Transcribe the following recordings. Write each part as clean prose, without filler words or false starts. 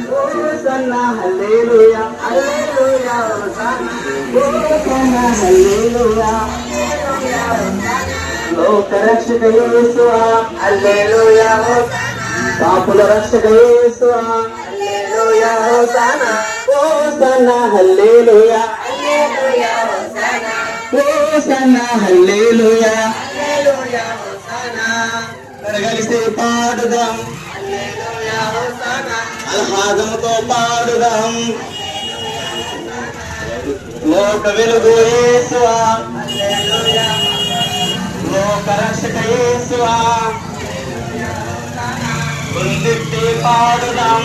Hosanna హల్లెలూయా హల్లెలూయా హోసన్నా హల్లెలూయా లోక రక్షక యేసువా హల్లెలూయా పాపుల రక్షక యేసువా హల్లెలూయా హోసన్నా హోసన్నా హల్లెలూయా హల్లెలూయా హోసన్నా హల్లెలూయా హల్లెలూయా హోసన్నా కలిసి పాడుదాం హల్లెలూయా హోసన్నా ఆహ్లాదముతో పాడుదాం లోక వెలుగు యేసువా హల్లెలూయా లోక రక్షక యేసువా గుండెత్తి పాడుదాం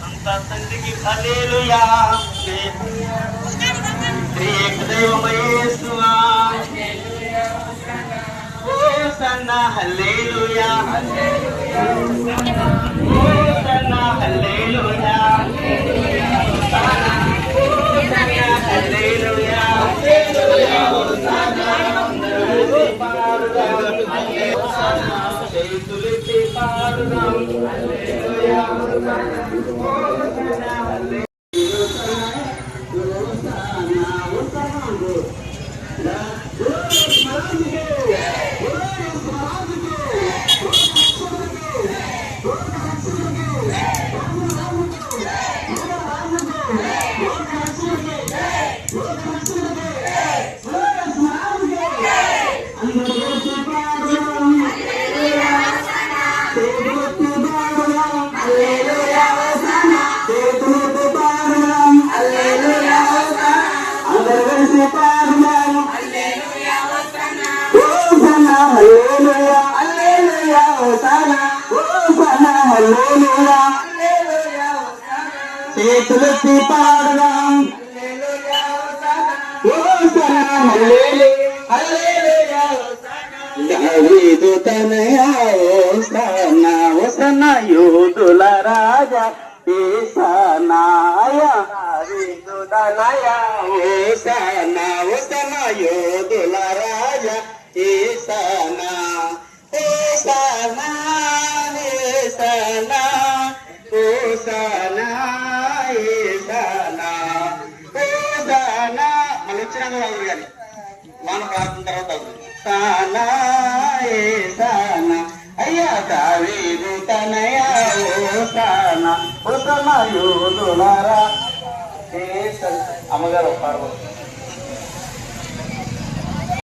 అంత తండ్రికి హల్లెలూయా ఏక దైవమ యేసువా హోసన్నా హల్లెలూయా హోసన్నా హల్లెలూయా హోసన్నా హల్లెలూయా చేతులెత్తి పాడుదాం హల్లెలూయా చేతులెత్తి పాడుదాం దావీదు తనయా హోసన్నా హోసన్నా యోధుల రాజా యేసనాయ దావీదు తనయా హోసన్నా హోసన్నా యోధుల రాజా యేసనా హోసన్నా హోసన్నా హోసన్నా హోసన్నా హోసన్నా మళ్ళీ వచ్చినాక వాళ్ళు కానీ మన ప్రార్థన తర్వాత సానా ఏసానా అయ్యా దావీదు తనయా హోసన్నా హోసన్నా యోధులారా అమ్మగారు పాడబోతున్నారు.